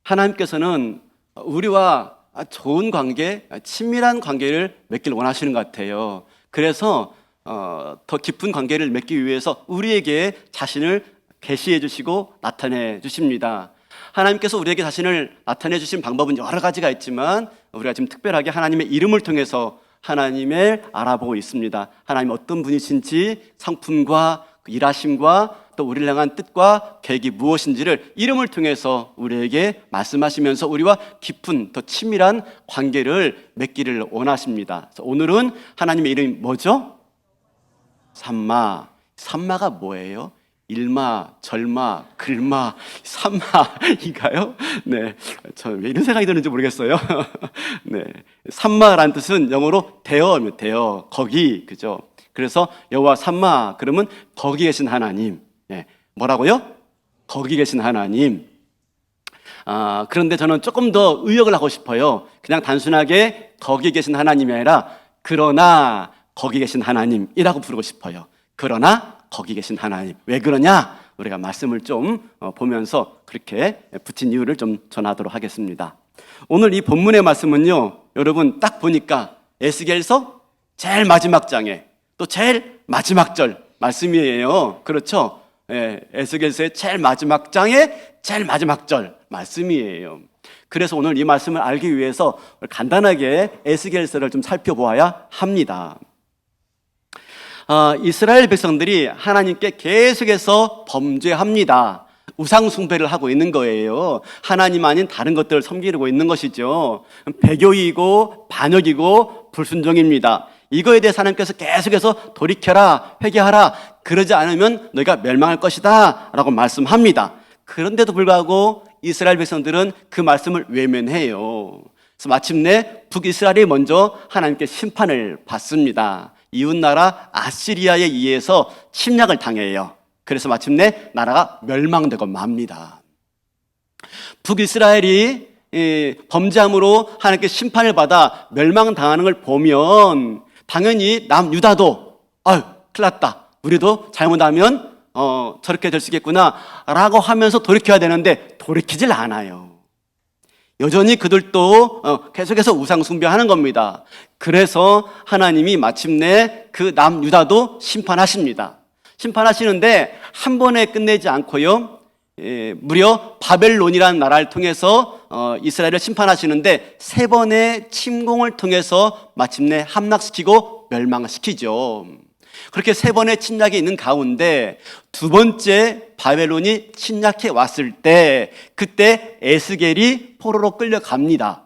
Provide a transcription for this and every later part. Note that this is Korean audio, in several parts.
하나님께서는 우리와 좋은 관계, 친밀한 관계를 맺기를 원하시는 것 같아요. 그래서 더 깊은 관계를 맺기 위해서 우리에게 자신을 계시해 주시고 나타내 주십니다. 하나님께서 우리에게 자신을 나타내 주신 방법은 여러 가지가 있지만 우리가 지금 특별하게 하나님의 이름을 통해서 하나님을 알아보고 있습니다. 하나님 어떤 분이신지, 성품과 일하심과 또 우리를 향한 뜻과 계획이 무엇인지를 이름을 통해서 우리에게 말씀하시면서 우리와 깊은 더 친밀한 관계를 맺기를 원하십니다. 그래서 오늘은 하나님의 이름이 뭐죠? 삼마. 삼마가 뭐예요? 일마, 절마, 글마, 삼마인가요? 네, 저 왜 이런 생각이 드는지 모르겠어요. 네, 삼마라는 뜻은 영어로 대어입니다. 대어, 거기, 그죠? 그래서 여호와 삼마 그러면 거기 계신 하나님. 네, 뭐라고요? 거기 계신 하나님. 그런데 저는 조금 더 의역을 하고 싶어요. 그냥 단순하게 거기 계신 하나님이 아니라 그러나 거기 계신 하나님이라고 부르고 싶어요. 그러나 거기 계신 하나님. 왜 그러냐? 우리가 말씀을 좀 보면서 그렇게 붙인 이유를 좀 전하도록 하겠습니다. 오늘 이 본문의 말씀은요, 여러분 딱 보니까 에스겔서 제일 마지막 장에 또 제일 마지막 절 말씀이에요. 그렇죠? 예, 에스겔서의 제일 마지막 장에 제일 마지막 절 말씀이에요. 그래서 오늘 이 말씀을 알기 위해서 간단하게 에스겔서를 좀 살펴보아야 합니다. 이스라엘 백성들이 하나님께 계속해서 범죄합니다. 우상 숭배를 하고 있는 거예요. 하나님 아닌 다른 것들을 섬기고 있는 것이죠. 배교이고 반역이고 불순종입니다. 이거에 대해서 하나님께서 계속해서 돌이켜라, 회개하라, 그러지 않으면 너희가 멸망할 것이다 라고 말씀합니다. 그런데도 불구하고 이스라엘 백성들은 그 말씀을 외면해요. 그래서 마침내 북이스라엘이 먼저 하나님께 심판을 받습니다. 이웃나라 아시리아에 의해서 침략을 당해요. 그래서 마침내 나라가 멸망되고 맙니다. 북이스라엘이 범죄함으로 하나님께 심판을 받아 멸망당하는 걸 보면 당연히 남유다도 큰일 났다, 우리도 잘못하면 저렇게 될 수 있겠구나 라고 하면서 돌이켜야 되는데 돌이키질 않아요. 여전히 그들도 계속해서 우상 숭배하는 겁니다. 그래서 하나님이 마침내 그 남유다도 심판하십니다. 심판하시는데 한 번에 끝내지 않고요, 무려 바벨론이라는 나라를 통해서 이스라엘을 심판하시는데 세 번의 침공을 통해서 마침내 함락시키고 멸망시키죠. 그렇게 세 번의 침략이 있는 가운데 두 번째 바벨론이 침략해 왔을 때 그때 에스겔이 포로로 끌려갑니다.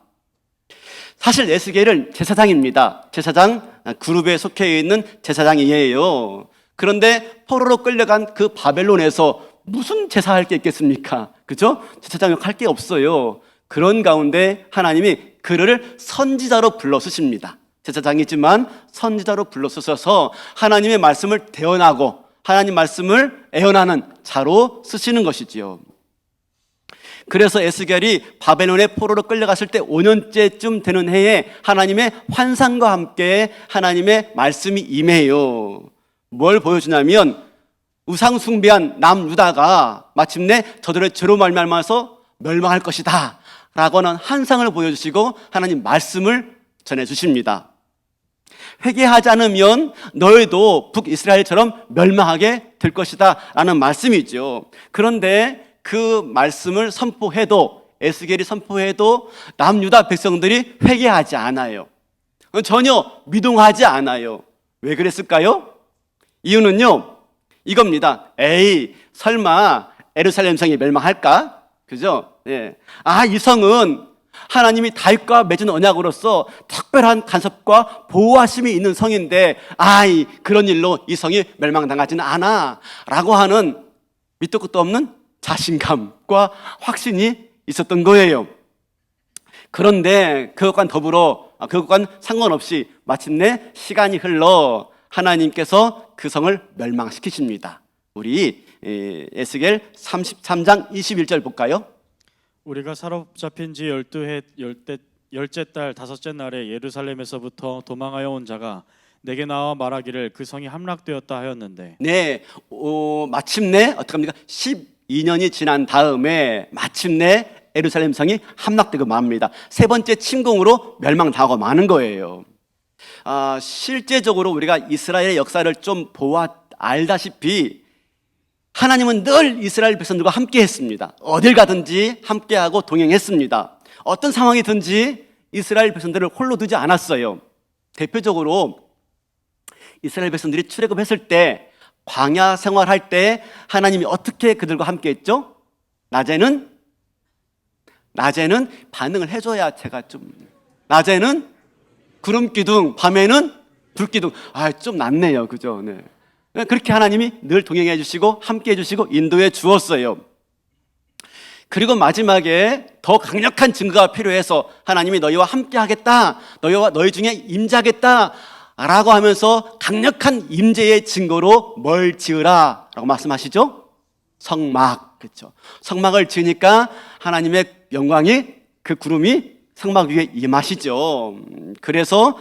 사실 에스겔은 제사장입니다. 제사장 그룹에 속해 있는 제사장이에요. 그런데 포로로 끌려간 그 바벨론에서 무슨 제사할 게 있겠습니까? 그죠? 제사장역 할 게 없어요. 그런 가운데 하나님이 그를 선지자로 불러 쓰십니다. 제사장이지만 선지자로 불러 쓰셔서 하나님의 말씀을 대언하고 하나님 말씀을 애언하는 자로 쓰시는 것이지요. 그래서 에스겔이 바벨론의 포로로 끌려갔을 때 5년째쯤 되는 해에 하나님의 환상과 함께 하나님의 말씀이 임해요. 뭘 보여주냐면 우상 숭배한 남유다가 마침내 저들의 죄로 말미암아서 멸망할 것이다 라고 하는 환상을 보여주시고 하나님 말씀을 전해주십니다. 회개하지 않으면 너희도 북이스라엘처럼 멸망하게 될 것이다 라는 말씀이죠. 그런데 그 말씀을 선포해도, 에스겔이 선포해도 남유다 백성들이 회개하지 않아요. 전혀 미동하지 않아요. 왜 그랬을까요? 이유는요, 이겁니다. 설마 예루살렘 성이 멸망할까? 그죠? 예. 이 성은 하나님이 다윗과 맺은 언약으로서 특별한 간섭과 보호하심이 있는 성인데 그런 일로 이 성이 멸망당하지는 않아 라고 하는 밑도 끝도 없는 자신감과 확신이 있었던 거예요. 그런데 그것과는 상관없이 마침내 시간이 흘러 하나님께서 그 성을 멸망시키십니다. 우리 에스겔 33장 21절 볼까요? 우리가 사로잡힌 지 열째 달 다섯째 날에 예루살렘에서부터 도망하여 온 자가 내게 나와 말하기를 그 성이 함락되었다 하였는데, 마침내 어떻게 합니까? 12년이 지난 다음에 마침내 예루살렘 성이 함락되고 맙니다. 세 번째 침공으로 멸망당하고 마는 거예요. 실제적으로 우리가 이스라엘의 역사를 좀 알다시피 하나님은 늘 이스라엘 백성들과 함께 했습니다. 어딜 가든지 함께하고 동행했습니다. 어떤 상황이든지 이스라엘 백성들을 홀로 두지 않았어요. 대표적으로 이스라엘 백성들이 출애굽했을 때, 광야 생활할 때 하나님이 어떻게 그들과 함께 했죠? 낮에는 반응을 해줘야 낮에는 구름 기둥, 밤에는 불 기둥. 좀 낫네요. 그죠? 네. 그렇게 하나님이 늘 동행해 주시고 함께 해 주시고 인도해 주었어요. 그리고 마지막에 더 강력한 증거가 필요해서 하나님이 너희와 함께 하겠다, 너희 중에 임재하겠다 라고 하면서 강력한 임재의 증거로 뭘 지으라 라고 말씀하시죠? 성막. 그렇죠. 성막을 지으니까 하나님의 영광이, 그 구름이 성막 위에 임하시죠. 그래서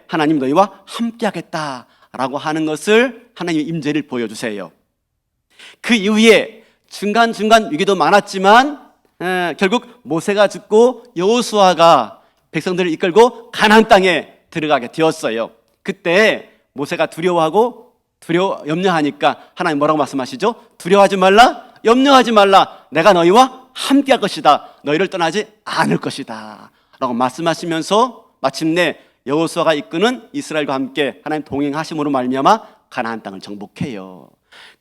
하나님 너희와 함께 하겠다 라고 하는 것을 하나님의 임재를 보여주세요. 그 이후에 중간중간 위기도 많았지만 결국 모세가 죽고 여호수아가 백성들을 이끌고 가나안 땅에 들어가게 되었어요. 그때 모세가 염려하니까 하나님 뭐라고 말씀하시죠? 두려워하지 말라, 염려하지 말라, 내가 너희와 함께 할 것이다, 너희를 떠나지 않을 것이다 라고 말씀하시면서 마침내 여호수아가 이끄는 이스라엘과 함께 하나님 동행하심으로 말미암아 가나안 땅을 정복해요.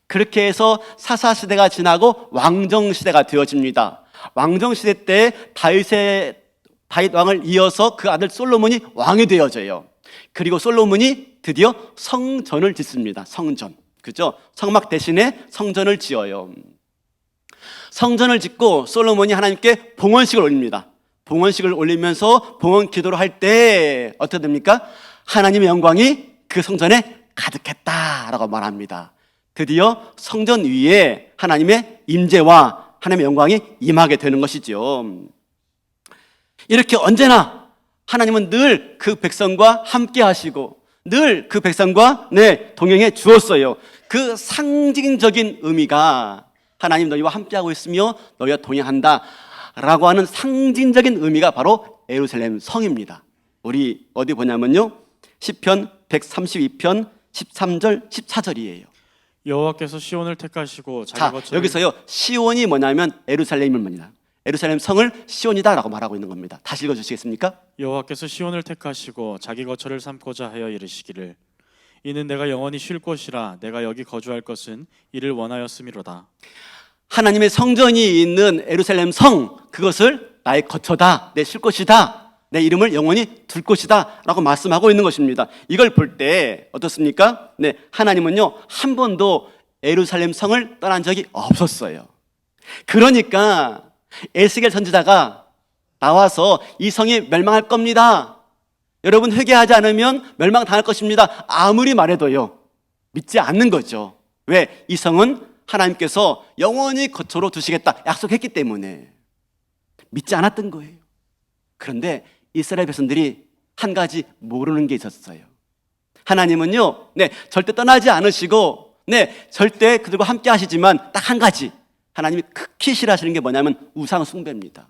그렇게 해서 사사시대가 지나고 왕정시대가 되어집니다. 왕정시대 때 다윗 왕을 이어서 그 아들 솔로몬이 왕이 되어져요. 그리고 솔로몬이 드디어 성전을 짓습니다. 성전. 그죠? 성막 대신에 성전을 지어요. 성전을 짓고 솔로몬이 하나님께 봉헌식을 올립니다. 봉헌식을 올리면서 봉헌 기도를 할 때 어떻게 됩니까? 하나님의 영광이 그 성전에 가득했다라고 말합니다. 드디어 성전 위에 하나님의 임재와 하나님의 영광이 임하게 되는 것이죠. 이렇게 언제나 하나님은 늘 그 백성과 함께 하시고 늘 그 백성과 동행해 주었어요. 그 상징적인 의미가 하나님 너희와 함께하고 있으며 너희와 동행한다 라고 하는 상징적인 의미가 바로 예루살렘 성입니다. 우리 어디 보냐면요, 시편 132편 13절 14절이에요. 여호와께서 시온을 택하시고 자기 거처를 여기서요, 시온이 뭐냐면 예루살렘을 말합니다. 예루살렘 성을 시온이다 라고 말하고 있는 겁니다. 다시 읽어주시겠습니까? 여호와께서 시온을 택하시고 자기 거처를 삼고자 하여 이르시기를 이는 내가 영원히 쉴 곳이라 내가 여기 거주할 것은 이를 원하였음이로다. 하나님의 성전이 있는 예루살렘 성, 그것을 나의 거처다, 내 쉴 곳이다, 내 이름을 영원히 둘 곳이다 라고 말씀하고 있는 것입니다. 이걸 볼 때 어떻습니까? 하나님은요 한 번도 예루살렘 성을 떠난 적이 없었어요. 그러니까 에스겔 선지자가 나와서 이 성이 멸망할 겁니다, 여러분 회개하지 않으면 멸망당할 것입니다, 아무리 말해도요 믿지 않는 거죠. 왜? 이 성은 하나님께서 영원히 거처로 두시겠다 약속했기 때문에 믿지 않았던 거예요. 그런데 이스라엘 백성들이 한 가지 모르는 게 있었어요. 하나님은요 절대 떠나지 않으시고 절대 그들과 함께 하시지만 딱 한 가지 하나님이 극히 싫어하시는 게 뭐냐면 우상 숭배입니다.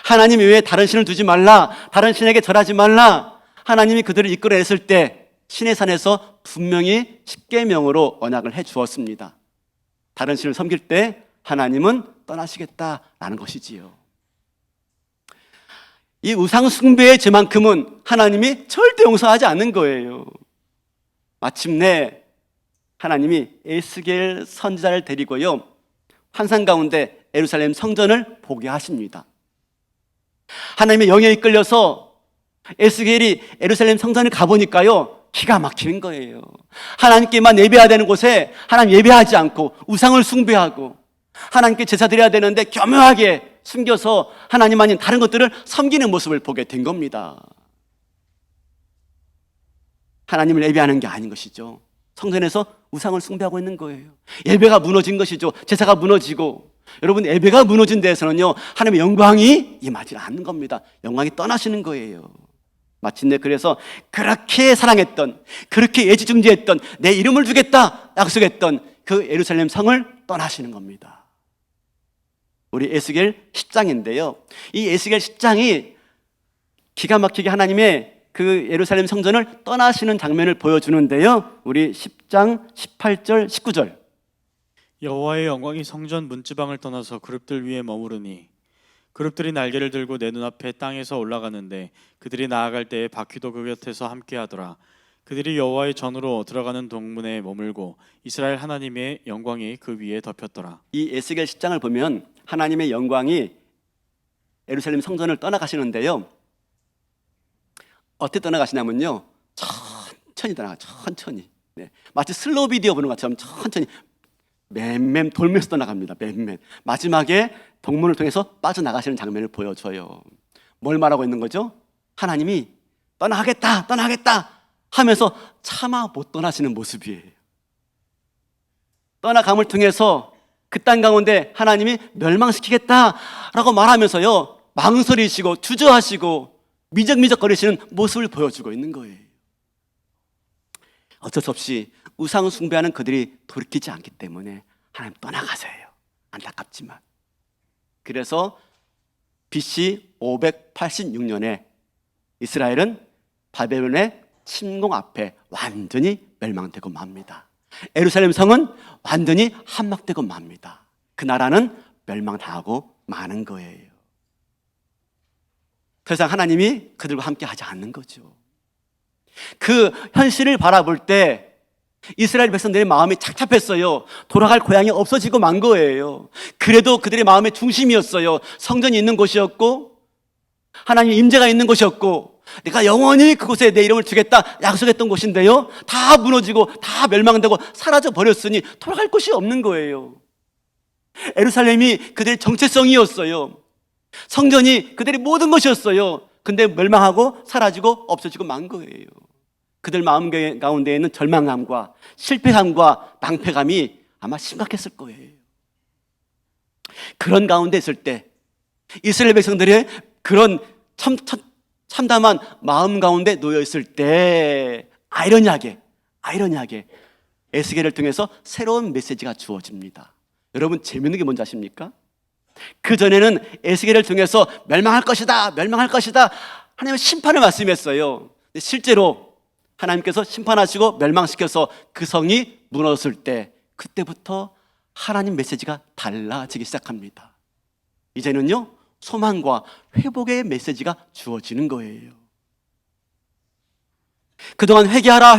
하나님 외에 다른 신을 두지 말라, 다른 신에게 절하지 말라. 하나님이 그들을 이끌어냈을 때 신의 산에서 분명히 십계명으로 언약을 해 주었습니다. 다른 신을 섬길 때 하나님은 떠나시겠다라는 것이지요. 이 우상 숭배의 죄만큼은 하나님이 절대 용서하지 않는 거예요. 마침내 하나님이 에스겔 선지자를 데리고요 환상 가운데 예루살렘 성전을 보게 하십니다. 하나님의 영에 이끌려서 에스겔이 예루살렘 성전을 가보니까요 기가 막히는 거예요. 하나님께만 예배해야 되는 곳에 하나님 예배하지 않고 우상을 숭배하고, 하나님께 제사 드려야 되는데 교묘하게 숨겨서 하나님 아닌 다른 것들을 섬기는 모습을 보게 된 겁니다. 하나님을 예배하는 게 아닌 것이죠. 성전에서 우상을 숭배하고 있는 거예요. 예배가 무너진 것이죠. 제사가 무너지고. 여러분, 예배가 무너진 데에서는요 하나님의 영광이 임하지 않는 겁니다. 영광이 떠나시는 거예요. 마침내 그래서 그렇게 사랑했던, 그렇게 애지중지했던, 내 이름을 주겠다 약속했던 그 예루살렘 성을 떠나시는 겁니다. 우리 에스겔 10장인데요. 이 에스겔 10장이 기가 막히게 하나님의 그 예루살렘 성전을 떠나시는 장면을 보여주는데요. 우리 10장 18절 19절. 여호와의 영광이 성전 문지방을 떠나서 그룹들 위에 머무르니 그룹들이 날개를 들고 내 눈앞에 땅에서 올라가는데 그들이 나아갈 때에 바퀴도 그 곁에서 함께하더라. 그들이 여호와의 전으로 들어가는 동문에 머물고 이스라엘 하나님의 영광이 그 위에 덮였더라. 이 에스겔 10장을 보면 하나님의 영광이 예루살렘 성전을 떠나가시는데요. 어떻게 떠나가시냐면요, 천천히 떠나가, 천천히. 네. 마치 슬로우 비디오 보는 것처럼 천천히 맴맴 돌면서 떠나갑니다. 맴맴. 마지막에 동문을 통해서 빠져나가시는 장면을 보여줘요. 뭘 말하고 있는 거죠? 하나님이 떠나가겠다 하면서 차마 못 떠나시는 모습이에요. 떠나감을 통해서 그 땅 가운데 하나님이 멸망시키겠다라고 말하면서요, 망설이시고 주저하시고 미적미적거리시는 모습을 보여주고 있는 거예요. 어쩔 수 없이 우상 숭배하는 그들이 돌이키지 않기 때문에 하나님 떠나가세요. 안타깝지만. 그래서 BC 586년에 이스라엘은 바벨론의 침공 앞에 완전히 멸망되고 맙니다. 예루살렘 성은 완전히 함락되고 맙니다. 그 나라는 멸망당하고 마는 거예요. 더 이상 하나님이 그들과 함께 하지 않는 거죠. 그 현실을 바라볼 때 이스라엘 백성들의 마음이 착잡했어요. 돌아갈 고향이 없어지고 만 거예요. 그래도 그들의 마음의 중심이었어요. 성전이 있는 곳이었고 하나님의 임재가 있는 곳이었고 내가 영원히 그곳에 내 이름을 주겠다 약속했던 곳인데요, 다 무너지고 다 멸망되고 사라져 버렸으니 돌아갈 곳이 없는 거예요. 예루살렘이 그들의 정체성이었어요. 성전이 그들의 모든 것이었어요. 근데 멸망하고 사라지고 없어지고 만 거예요. 그들 마음 가운데 있는 절망감과 실패감과 낭패감이 아마 심각했을 거예요. 그런 가운데 있을 때 이스라엘 백성들의 그런 참담한 마음 가운데 놓여 있을 때 아이러니하게 에스겔을 통해서 새로운 메시지가 주어집니다. 여러분, 재밌는 게 뭔지 아십니까? 그전에는 에스겔을 통해서 멸망할 것이다 하나님은 심판을 말씀했어요. 근데 실제로 하나님께서 심판하시고 멸망시켜서 그 성이 무너졌을 때 그때부터 하나님 메시지가 달라지기 시작합니다. 이제는요, 소망과 회복의 메시지가 주어지는 거예요. 그동안 회개하라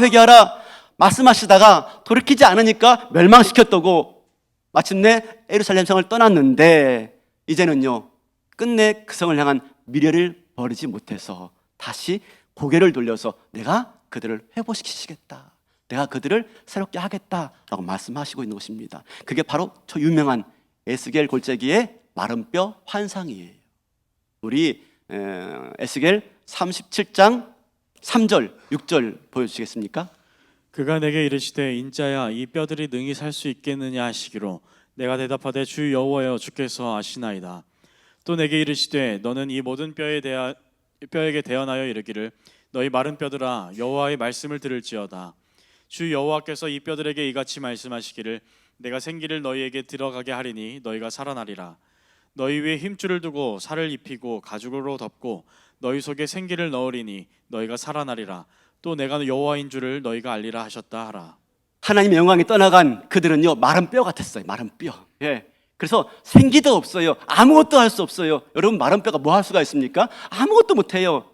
말씀하시다가 돌이키지 않으니까 멸망시켰다고 마침내 예루살렘 성을 떠났는데 이제는요, 끝내 그 성을 향한 미래를 버리지 못해서 다시 고개를 돌려서 내가 그들을 회복시키시겠다, 내가 그들을 새롭게 하겠다라고 말씀하시고 있는 것입니다. 그게 바로 저 유명한 에스겔 골짜기의 마른 뼈 환상이에요. 우리 에스겔 37장 3절 6절 보여주시겠습니까? 그가 내게 이르시되 인자야 이 뼈들이 능히 살 수 있겠느냐 하시기로 내가 대답하되 주 여호와여 주께서 아시나이다. 또 내게 이르시되 너는 이 모든 뼈에게 대언하여 이르기를 너희 마른 뼈들아 여호와의 말씀을 들을지어다. 주 여호와께서 이 뼈들에게 이같이 말씀하시기를 내가 생기를 너희에게 들어가게 하리니 너희가 살아나리라. 너희 위에 힘줄을 두고 살을 입히고 가죽으로 덮고 너희 속에 생기를 넣으리니 너희가 살아나리라. 또 내가 여호와인 줄을 너희가 알리라 하셨다 하라. 하나님의 영광이 떠나간 그들은요, 마른 뼈 같았어요. 마른 뼈. 예. 그래서 생기도 없어요. 아무것도 할 수 없어요. 여러분, 마른 뼈가 뭐 할 수가 있습니까? 아무것도 못해요.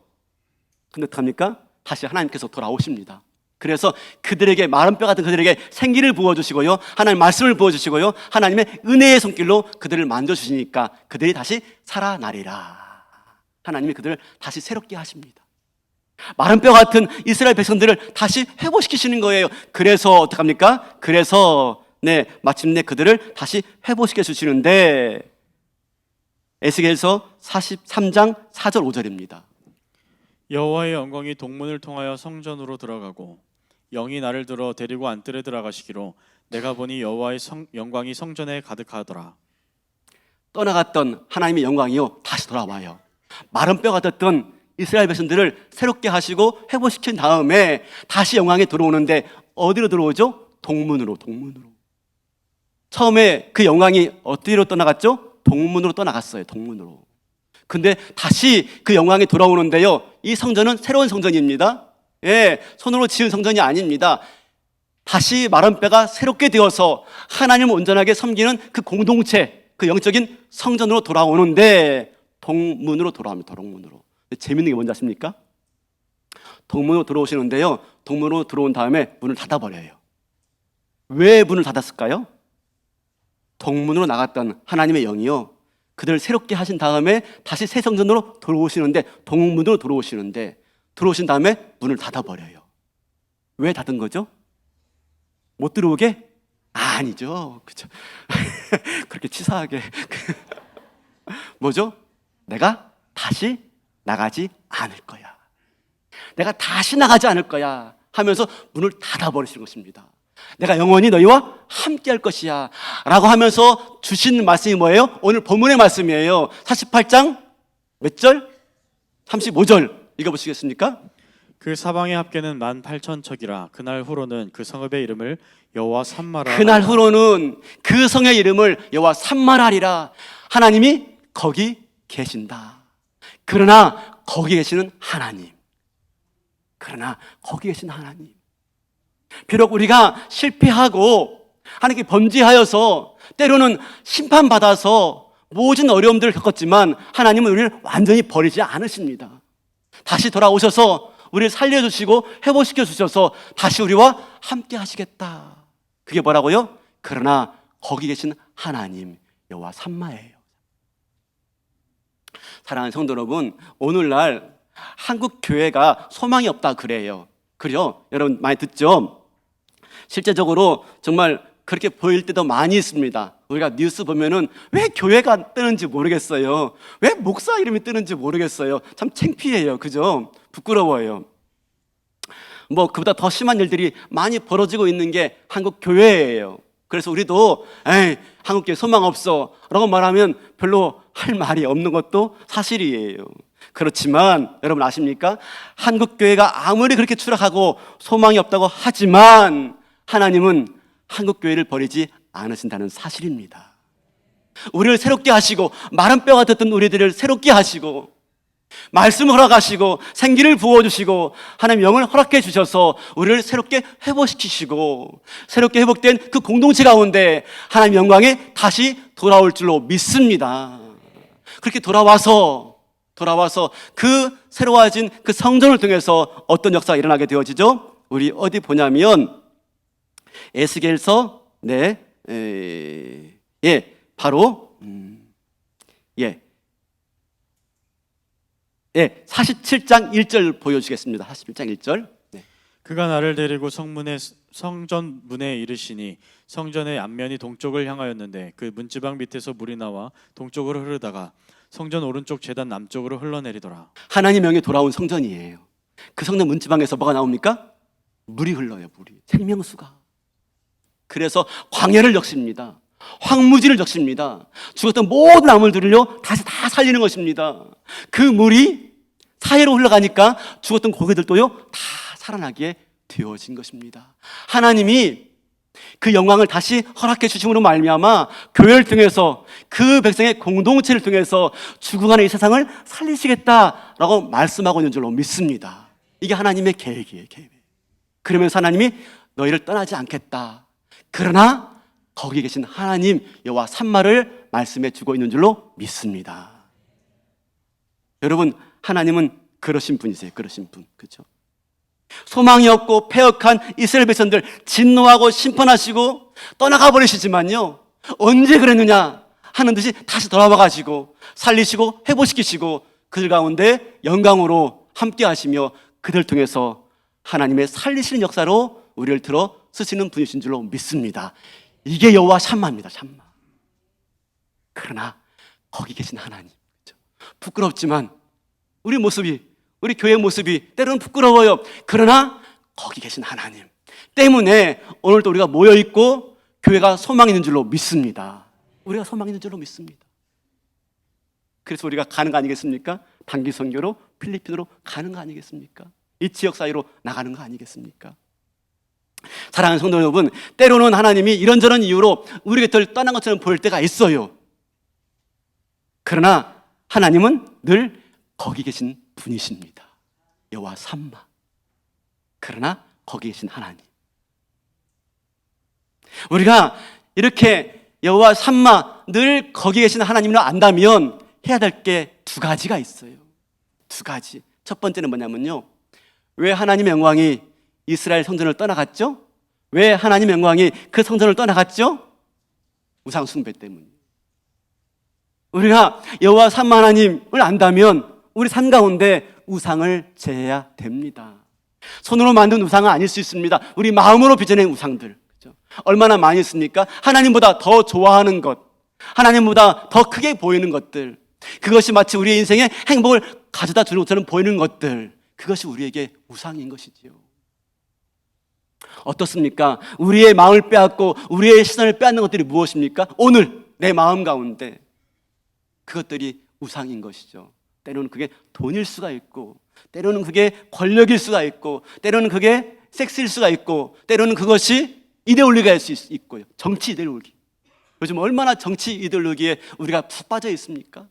근데 어떡합니까? 다시 하나님께서 돌아오십니다. 그래서 그들에게, 마른 뼈 같은 그들에게 생기를 부어주시고요, 하나님 말씀을 부어주시고요, 하나님의 은혜의 손길로 그들을 만져주시니까 그들이 다시 살아나리라. 하나님이 그들을 다시 새롭게 하십니다. 마른 뼈 같은 이스라엘 백성들을 다시 회복시키시는 거예요. 그래서 어떡합니까? 그래서 마침내 그들을 다시 회복시켜 주시는데 에스겔서 43장 4절 5절입니다. 여호와의 영광이 동문을 통하여 성전으로 들어가고 영이 나를 들어 데리고 안뜰에 들어가시기로 내가 보니 여호와의 영광이 성전에 가득하더라. 떠나갔던 하나님의 영광이요, 다시 돌아와요. 마른 뼈 같았던 이스라엘 백성들을 새롭게 하시고 회복시킨 다음에 다시 영광이 들어오는데 어디로 들어오죠? 동문으로. 처음에 그 영광이 어디로 떠나갔죠? 동문으로 떠나갔어요. 동문으로. 근데 다시 그 영광에 돌아오는데요, 이 성전은 새로운 성전입니다. 예, 손으로 지은 성전이 아닙니다. 다시 마른 뼈가 새롭게 되어서 하나님을 온전하게 섬기는 그 공동체, 그 영적인 성전으로 돌아오는데 동문으로 돌아옵니다. 동문으로. 재밌는 게 뭔지 아십니까? 동문으로 들어오시는데요, 동문으로 들어온 다음에 문을 닫아버려요. 왜 문을 닫았을까요? 동문으로 나갔던 하나님의 영이요, 그들을 새롭게 하신 다음에 다시 새 성전으로 들어오시는데, 동문으로 들어오신 다음에 문을 닫아버려요. 왜 닫은 거죠? 못 들어오게? 아니죠. 그렇죠. 그렇게 치사하게. 뭐죠? 내가 다시 나가지 않을 거야. 내가 다시 나가지 않을 거야 하면서 문을 닫아버리시는 것입니다. 내가 영원히 너희와 함께 할 것이야 라고 하면서 주신 말씀이 뭐예요? 오늘 본문의 말씀이에요. 48장 몇 절? 35절 읽어보시겠습니까? 그 사방의 합계는 18,000척이라 그날 후로는 그 성읍의 이름을 여호와 삼마라. 그날 후로는 그 성의 이름을 여호와 삼마라리라. 하나님이 거기 계신다. 그러나 거기 계시는 하나님. 비록 우리가 실패하고 하나님께 범죄하여서 때로는 심판받아서 모든 어려움들을 겪었지만 하나님은 우리를 완전히 버리지 않으십니다. 다시 돌아오셔서 우리를 살려주시고 회복시켜 주셔서 다시 우리와 함께 하시겠다. 그게 뭐라고요? 그러나 거기 계신 하나님 여호와 삼마예요. 사랑하는 성도 여러분, 오늘날 한국 교회가 소망이 없다 그래요. 그죠? 여러분 많이 듣죠? 실제적으로 정말 그렇게 보일 때도 많이 있습니다. 우리가 뉴스 보면은 왜 교회가 뜨는지 모르겠어요. 왜 목사 이름이 뜨는지 모르겠어요. 참 창피해요. 그죠? 부끄러워요. 뭐 그보다 더 심한 일들이 많이 벌어지고 있는 게 한국 교회예요. 그래서 우리도 에이, 한국 교회 소망 없어 라고 말하면 별로 할 말이 없는 것도 사실이에요. 그렇지만 여러분 아십니까? 한국 교회가 아무리 그렇게 추락하고 소망이 없다고 하지만 하나님은 한국 교회를 버리지 않으신다는 사실입니다. 우리를 새롭게 하시고 마른 뼈가 됐던 우리들을 새롭게 하시고 말씀을 허락하시고 생기를 부어주시고 하나님 영을 허락해 주셔서 우리를 새롭게 회복시키시고 새롭게 회복된 그 공동체 가운데 하나님 영광에 다시 돌아올 줄로 믿습니다. 그렇게 돌아와서 그 새로워진 그 성전을 통해서 어떤 역사가 일어나게 되어지죠? 우리 어디 보냐면 에스겔서 바로 47장 1절 보여주겠습니다. 47장 1절. 그가 나를 데리고 성전 문에 이르시니 성전의 앞면이 동쪽을 향하였는데 그 문지방 밑에서 물이 나와 동쪽으로 흐르다가 성전 오른쪽 제단 남쪽으로 흘러내리더라. 하나님 영이 돌아온 성전이에요. 그 성전 문지방에서 뭐가 나옵니까? 물이 흘러요. 물이. 생명수가. 그래서 광야를 적십니다. 황무지를 적십니다. 죽었던 모든 나물들을요 다시 다 살리는 것입니다. 그 물이 사해로 흘러가니까 죽었던 고기들도요 다 살아나게 되어진 것입니다. 하나님이 그 영광을 다시 허락해 주심으로 말미암아 교회를 통해서 그 백성의 공동체를 통해서 죽어가는 이 세상을 살리시겠다라고 말씀하고 있는 줄로 믿습니다. 이게 하나님의 계획이에요. 계획. 그러면서 하나님이 너희를 떠나지 않겠다. 그러나 거기 계신 하나님 여호와 삼마를 말씀해 주고 있는 줄로 믿습니다. 여러분 하나님은 그러신 분이세요. 그러신 분. 그렇죠? 소망이 없고 패역한 이스라엘 백성들 진노하고 심판하시고 떠나가 버리시지만요 언제 그랬느냐 하는 듯이 다시 돌아와 가지고 살리시고 회복시키시고 그들 가운데 영광으로 함께 하시며 그들 통해서 하나님의 살리시는 역사로 우리를 들어 쓰시는 분이신 줄로 믿습니다. 이게 여호와 샴마입니다. 샴마. 그러나 거기 계신 하나님. 그렇죠? 부끄럽지만 우리 교회 모습이 때로는 부끄러워요. 그러나 거기 계신 하나님 때문에 오늘도 우리가 모여있고 교회가 소망이 있는 줄로 믿습니다. 우리가 소망이 있는 줄로 믿습니다. 그래서 우리가 가는 거 아니겠습니까? 단기 선교로 필리핀으로 가는 거 아니겠습니까? 이 지역 사이로 나가는 거 아니겠습니까? 사랑하는 성도 여러분, 때로는 하나님이 이런저런 이유로 우리 곁을 떠난 것처럼 보일 때가 있어요. 그러나 하나님은 늘 거기 계신 분이십니다. 여호와 삼마. 그러나 거기 계신 하나님. 우리가 이렇게 여호와 삼마, 늘 거기 계신 하나님을 안다면 해야 될 게 두 가지가 있어요. 두 가지. 첫 번째는 뭐냐면요, 왜 하나님의 영광이 이스라엘 성전을 떠나갔죠? 왜 하나님의 영광이 그 성전을 떠나갔죠? 우상 숭배 때문이에요. 우리가 여호와 삼마 하나님을 안다면 우리 삶 가운데 우상을 제해야 됩니다. 손으로 만든 우상은 아닐 수 있습니다. 우리 마음으로 빚어낸 우상들, 그렇죠? 얼마나 많이 있습니까? 하나님보다 더 좋아하는 것, 하나님보다 더 크게 보이는 것들, 그것이 마치 우리의 인생에 행복을 가져다 주는 것처럼 보이는 것들, 그것이 우리에게 우상인 것이지요. 어떻습니까? 우리의 마음을 빼앗고 우리의 시선을 빼앗는 것들이 무엇입니까? 오늘 내 마음 가운데 그것들이 우상인 것이죠. 때로는 그게 돈일 수가 있고, 때로는 그게 권력일 수가 있고, 때로는 그게 섹스일 수가 있고, 때로는 그것이 이데올로기일 수 있고요. 정치 이데올로기. 요즘 얼마나 정치 이데올로기에 우리가 푹 빠져 있습니까?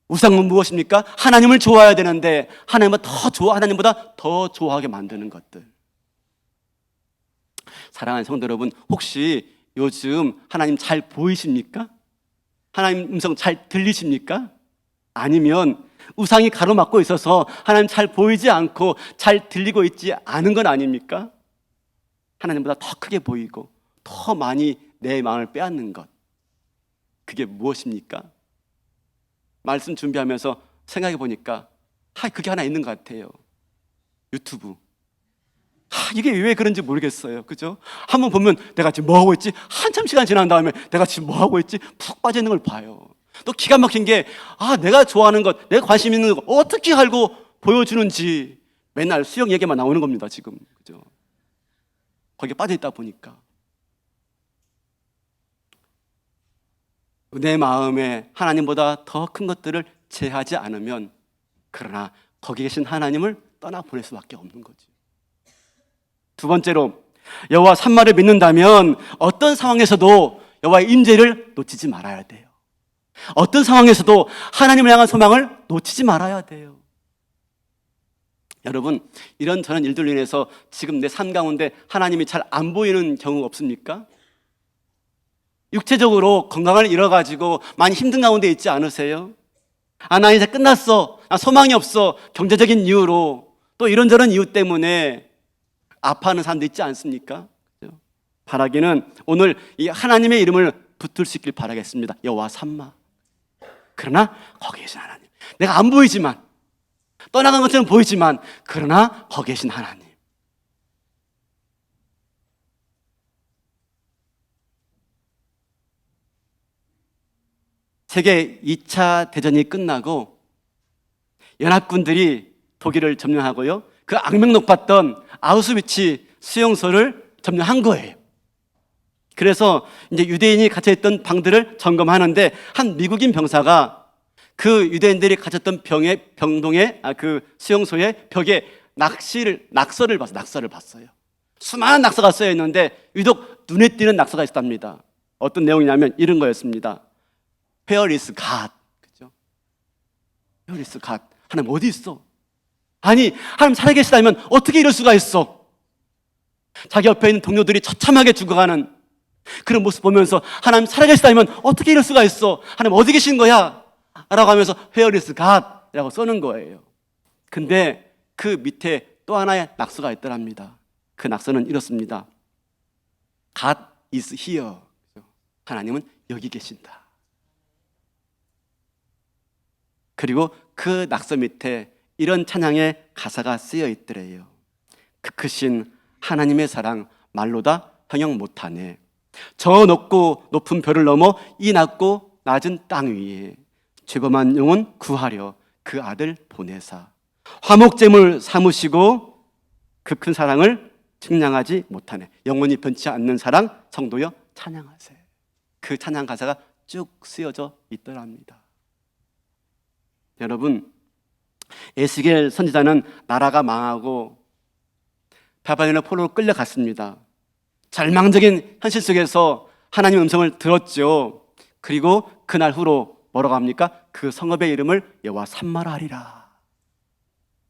우상은 무엇입니까? 하나님을 좋아해야 되는데 하나님보다 더 좋아하게 만드는 것들. 사랑하는 성도 여러분, 혹시 요즘 하나님 잘 보이십니까? 하나님 음성 잘 들리십니까? 아니면 우상이 가로막고 있어서 하나님 잘 보이지 않고 잘 들리고 있지 않은 건 아닙니까? 하나님보다 더 크게 보이고 더 많이 내 마음을 빼앗는 것, 그게 무엇입니까? 말씀 준비하면서 생각해 보니까 그게 하나 있는 것 같아요. 유튜브. 이게 왜 그런지 모르겠어요. 그죠? 한번 보면 내가 지금 뭐 하고 있지? 한참 시간 지난 다음에 내가 지금 뭐 하고 있지? 푹 빠져 있는 걸 봐요. 또 기가 막힌 게 내가 좋아하는 것, 내가 관심 있는 것 어떻게 알고 보여주는지 맨날 수영 얘기만 나오는 겁니다. 지금. 그죠? 거기에 빠져 있다 보니까 내 마음에 하나님보다 더 큰 것들을 제하지 않으면, 그러나 거기 계신 하나님을 떠나보낼 수밖에 없는 거지. 두 번째로, 여호와 삼마를 믿는다면 어떤 상황에서도 여호와의 임재를 놓치지 말아야 돼요. 어떤 상황에서도 하나님을 향한 소망을 놓치지 말아야 돼요. 여러분, 이런저런 일들로 인해서 지금 내 삶 가운데 하나님이 잘 안 보이는 경우 없습니까? 육체적으로 건강을 잃어가지고 많이 힘든 가운데 있지 않으세요? 나 이제 끝났어, 나 소망이 없어, 경제적인 이유로, 또 이런저런 이유 때문에 아파하는 사람도 있지 않습니까? 바라기는 오늘 이 하나님의 이름을 붙들 수 있길 바라겠습니다. 여호와 삼마. 그러나 거기 계신 하나님, 내가 안 보이지만, 떠나간 것처럼 보이지만, 그러나 거기 계신 하나님. 세계 2차 대전이 끝나고 연합군들이 독일을 점령하고요, 그 악명 높았던 아우슈비츠 수용소를 점령한 거예요. 그래서 이제 유대인이 갇혀있던 방들을 점검하는데 한 미국인 병사가 그 유대인들이 갇혔던 병동의 그 수용소의 벽에 낙서를 봤어요. 수많은 낙서가 쓰여 있는데 유독 눈에 띄는 낙서가 있답니다. 어떤 내용이냐면 이런 거였습니다. Where is God? 그죠? Where is God? 하나님 어디 있어? 아니, 하나님 살아계시다면 어떻게 이럴 수가 있어? 자기 옆에 있는 동료들이 처참하게 죽어가는 그런 모습 보면서 하나님 살아계시다면 어떻게 이럴 수가 있어? 하나님 어디 계신 거야? 라고 하면서 Where is God? 라고 써는 거예요. 근데 그 밑에 또 하나의 낙서가 있더랍니다. 그 낙서는 이렇습니다. God is here. 하나님은 여기 계신다. 그리고 그 낙서 밑에 이런 찬양의 가사가 쓰여 있더래요. 그 크신 하나님의 사랑 말로 다 형용 못하네. 저 높고 높은 별을 넘어 이 낮고 낮은 땅 위에 죄범한 영혼 구하려 그 아들 보내사 화목제물 삼으시고 그 큰 사랑을 측량하지 못하네. 영원히 변치 않는 사랑 성도여 찬양하세. 그 찬양 가사가 쭉 쓰여져 있더랍니다. 여러분, 에스겔 선지자는 나라가 망하고 바벨론의 포로로 끌려갔습니다. 절망적인 현실 속에서 하나님의 음성을 들었죠. 그리고 그날 후로 뭐라고 합니까? 그 성읍의 이름을 여호와 삼마라 하리라.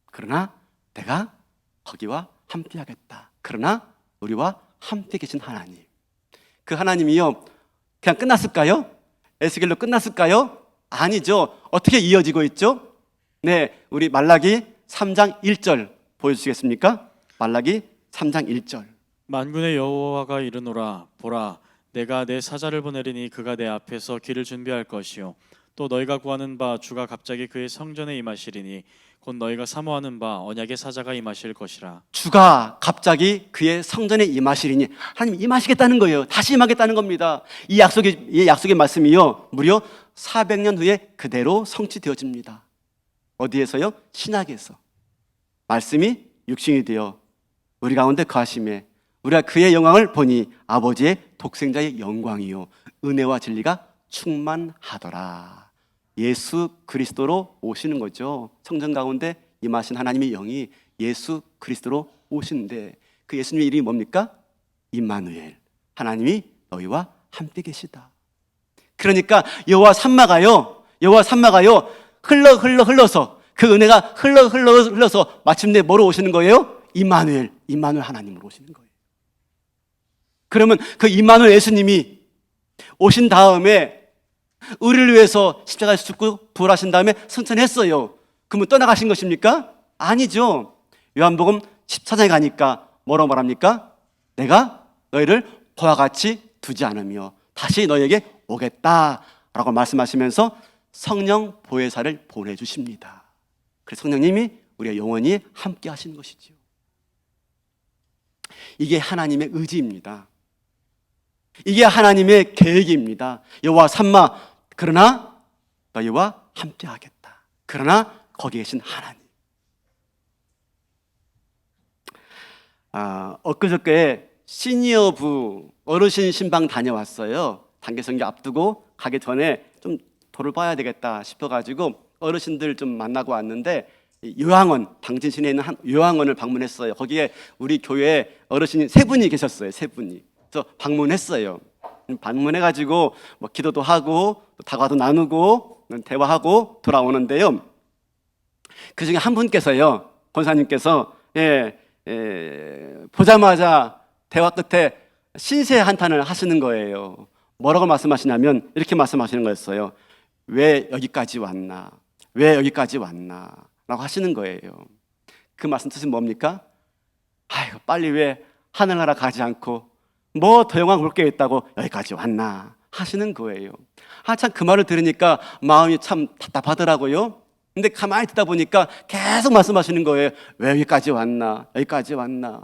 그러나 내가 거기와 함께하겠다. 그러나 우리와 함께 계신 하나님, 그 하나님이요 그냥 끝났을까요? 에스겔로 끝났을까요? 아니죠. 어떻게 이어지고 있죠? 네, 우리 말라기 3장 1절 보여주시겠습니까? 말라기 3장 1절. 만군의 여호와가 이르노라 보라 내가 내 사자를 보내리니 그가 내 앞에서 길을 준비할 것이요 또 너희가 구하는 바 주가 갑자기 그의 성전에 임하시리니 곧 너희가 사모하는 바 언약의 사자가 임하실 것이라. 주가 갑자기 그의 성전에 임하시리니 하나님 임하시겠다는 거예요. 다시 임하겠다는 겁니다. 이 약속의 말씀이요 무려 400년 후에 그대로 성취되어집니다. 어디에서요? 신약에서. 말씀이 육신이 되어 우리 가운데 거하심에 우리가 그의 영광을 보니 아버지의 독생자의 영광이요 은혜와 진리가 충만하더라. 예수 그리스도로 오시는 거죠. 성전 가운데 임하신 하나님의 영이 예수 그리스도로 오시는데 그 예수님의 이름이 뭡니까? 임마누엘, 하나님이 너희와 함께 계시다. 그러니까 여호와 삼마가요 흘러서 그 은혜가 흘러서 마침내 뭐로 오시는 거예요? 임마누엘 하나님으로 오시는 거예요. 그러면 그 임마누엘 예수님이 오신 다음에 우리를 위해서 십자가에서 죽고 부활하신 다음에 승천했어요. 그러면 떠나가신 것입니까? 아니죠. 요한복음 14장에 가니까 뭐라고 말합니까? 내가 너희를 그와 같이 두지 않으며 다시 너희에게 오겠다라고 말씀하시면서 성령 보혜사를 보내주십니다. 그래서 성령님이 우리가 영원히 함께 하시는 것이죠. 이게 하나님의 의지입니다. 이게 하나님의 계획입니다. 여호와 삼마 그러나 너희와 함께 하겠다. 그러나 거기 계신 하나님. 엊그저께 시니어부 어르신 신방 다녀왔어요. 단기 선교 앞두고 가기 전에 좀 도를 봐야 되겠다 싶어가지고 어르신들 좀 만나고 왔는데 요양원, 당진시내에 있는 한 요양원을 방문했어요. 거기에 우리 교회 어르신이 3분이 계셨어요. 3분이. 그래서 방문했어요. 방문해가지고 뭐 기도도 하고 다과도 나누고 대화하고 돌아오는데요. 그 중에 한 분께서요, 권사님께서 보자마자 대화 끝에 신세 한탄을 하시는 거예요. 뭐라고 말씀하시냐면 이렇게 말씀하시는 거였어요. 왜 여기까지 왔나? 왜 여기까지 왔나? 라고 하시는 거예요. 그 말씀 뜻은 뭡니까? 아이고 빨리 왜 하늘나라 가지 않고 뭐 더 영광 볼 게 있다고 여기까지 왔나 하시는 거예요. 참 그 말을 들으니까 마음이 참 답답하더라고요. 근데 가만히 듣다 보니까 계속 말씀하시는 거예요. 왜 여기까지 왔나? 여기까지 왔나?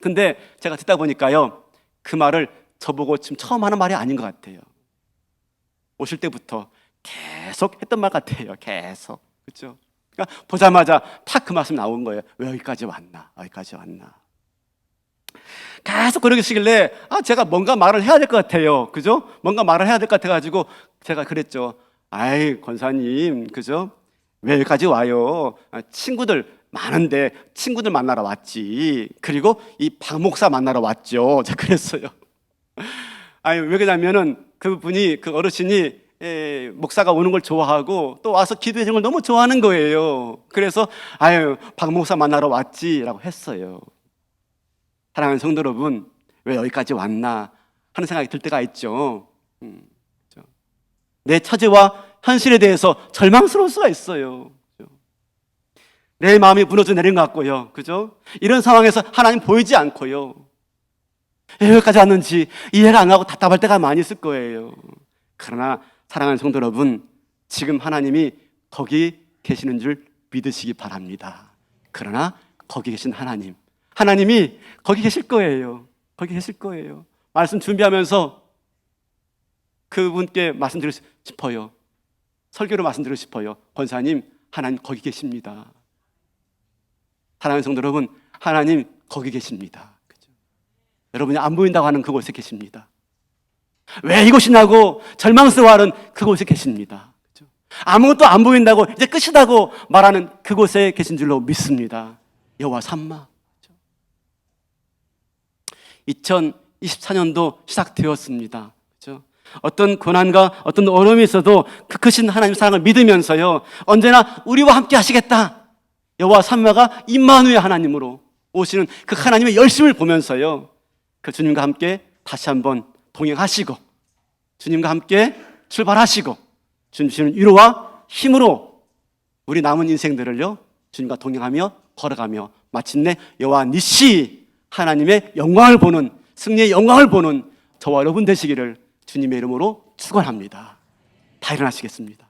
근데 제가 듣다 보니까요, 그 말을 저보고 지금 처음 하는 말이 아닌 것 같아요. 오실 때부터 계속 했던 말 같아요. 계속. 그렇죠? 그러니까 보자마자 탁 그 말씀 나온 거예요. 왜 여기까지 왔나? 여기까지 왔나? 계속 그러시길래 제가 뭔가 말을 해야 될 것 같아요. 그죠? 뭔가 말을 해야 될 것 같아가지고 제가 그랬죠. 아이 권사님, 그죠? 왜 여기까지 와요? 친구들 많은데 친구들 만나러 왔지. 그리고 이 박 목사 만나러 왔죠. 제가 그랬어요. 아니 왜 그러냐면은 그분이 그 어르신이 목사가 오는 걸 좋아하고 또 와서 기도해 주는 걸 너무 좋아하는 거예요. 그래서 아유 박 목사 만나러 왔지라고 했어요. 사랑하는 성도 여러분, 왜 여기까지 왔나 하는 생각이 들 때가 있죠. 내 처지와 현실에 대해서 절망스러울 수가 있어요. 내 마음이 무너져 내린 것 같고요. 그죠? 이런 상황에서 하나님 보이지 않고요. 왜 여기까지 왔는지 이해가 안 가고 답답할 때가 많이 있을 거예요. 그러나 사랑하는 성도 여러분, 지금 하나님이 거기 계시는 줄 믿으시기 바랍니다. 그러나 거기 계신 하나님이 거기 계실 거예요. 거기 계실 거예요. 말씀 준비하면서 그분께 말씀드리고 싶어요. 설교로 말씀드리고 싶어요. 권사님, 하나님 거기 계십니다. 사랑하는 성도 여러분, 하나님 거기 계십니다. 그죠? 여러분이 안 보인다고 하는 그곳에 계십니다. 왜 이곳이냐고 절망스러워하는 그곳에 계십니다. 그죠? 아무것도 안 보인다고 이제 끝이다고 말하는 그곳에 계신 줄로 믿습니다. 여호와 삼마. 2002 24년도 시작되었습니다. 그렇죠? 어떤 고난과 어떤 어려움이 있어도 그 크신 하나님 사랑을 믿으면서요, 언제나 우리와 함께 하시겠다. 여호와 삼마가 임마누엘 하나님으로 오시는 그 하나님의 열심을 보면서요, 그 주님과 함께 다시 한번 동행하시고 주님과 함께 출발하시고 주님 주시는 위로와 힘으로 우리 남은 인생들을요, 주님과 동행하며 걸어가며 마침내 여호와 니시 하나님의 영광을 보는, 승리의 영광을 보는 저와 여러분 되시기를 주님의 이름으로 축원합니다. 다 일어나시겠습니다.